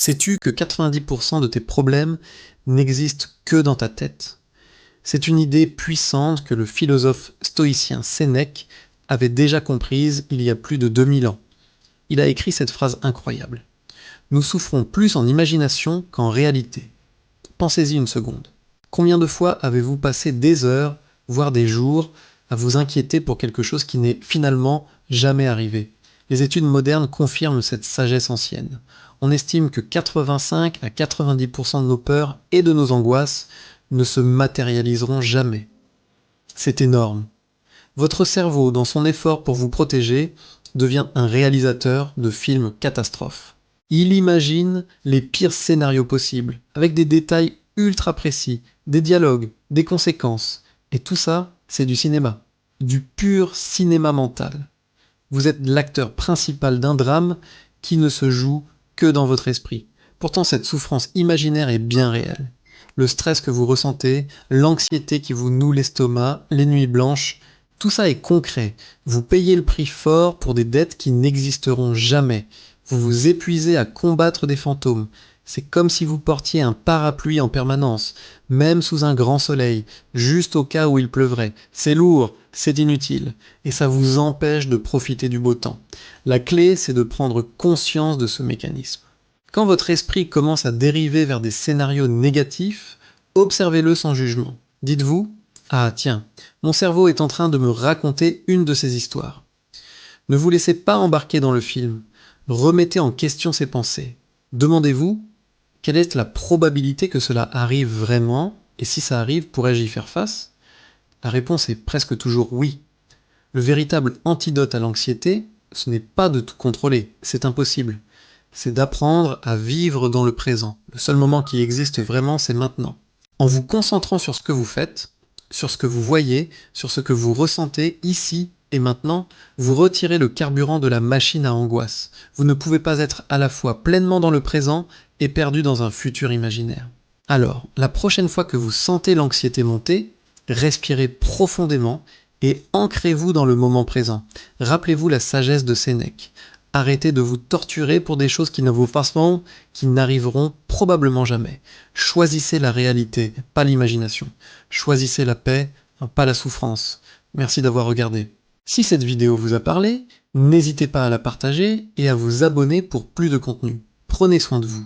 Sais-tu que 90% de tes problèmes n'existent que dans ta tête? C'est une idée puissante que le philosophe stoïcien Sénèque avait déjà comprise il y a plus de 2000 ans. Il a écrit cette phrase incroyable. Nous souffrons plus en imagination qu'en réalité. Pensez-y une seconde. Combien de fois avez-vous passé des heures, voire des jours, à vous inquiéter pour quelque chose qui n'est finalement jamais arrivé? Les études modernes confirment cette sagesse ancienne. On estime que 85 à 90% de nos peurs et de nos angoisses ne se matérialiseront jamais. C'est énorme. Votre cerveau, dans son effort pour vous protéger, devient un réalisateur de films catastrophes. Il imagine les pires scénarios possibles, avec des détails ultra précis, des dialogues, des conséquences. Et tout ça, c'est du cinéma. Du pur cinéma mental. Vous êtes l'acteur principal d'un drame qui ne se joue que dans votre esprit. Pourtant, cette souffrance imaginaire est bien réelle. Le stress que vous ressentez, l'anxiété qui vous noue l'estomac, les nuits blanches, tout ça est concret. Vous payez le prix fort pour des dettes qui n'existeront jamais. Vous vous épuisez à combattre des fantômes. C'est comme si vous portiez un parapluie en permanence, même sous un grand soleil, juste au cas où il pleuvrait. C'est lourd, c'est inutile, et ça vous empêche de profiter du beau temps. La clé, c'est de prendre conscience de ce mécanisme. Quand votre esprit commence à dériver vers des scénarios négatifs, observez-le sans jugement. Dites-vous, ah tiens, mon cerveau est en train de me raconter une de ces histoires. Ne vous laissez pas embarquer dans le film. Remettez en question ses pensées. Demandez-vous, quelle est la probabilité que cela arrive vraiment? Et si ça arrive, pourrais-je y faire face? La réponse est presque toujours oui. Le véritable antidote à l'anxiété, ce n'est pas de tout contrôler, c'est impossible. C'est d'apprendre à vivre dans le présent. Le seul moment qui existe vraiment, c'est maintenant. En vous concentrant sur ce que vous faites, sur ce que vous voyez, sur ce que vous ressentez ici et maintenant, vous retirez le carburant de la machine à angoisse. Vous ne pouvez pas être à la fois pleinement dans le présent et perdu dans un futur imaginaire. Alors, la prochaine fois que vous sentez l'anxiété monter, respirez profondément et ancrez-vous dans le moment présent. Rappelez-vous la sagesse de Sénèque. Arrêtez de vous torturer pour des choses qui ne vous passeront, qui n'arriveront probablement jamais. Choisissez la réalité, pas l'imagination. Choisissez la paix, pas la souffrance. Merci d'avoir regardé. Si cette vidéo vous a parlé, n'hésitez pas à la partager et à vous abonner pour plus de contenu. Prenez soin de vous.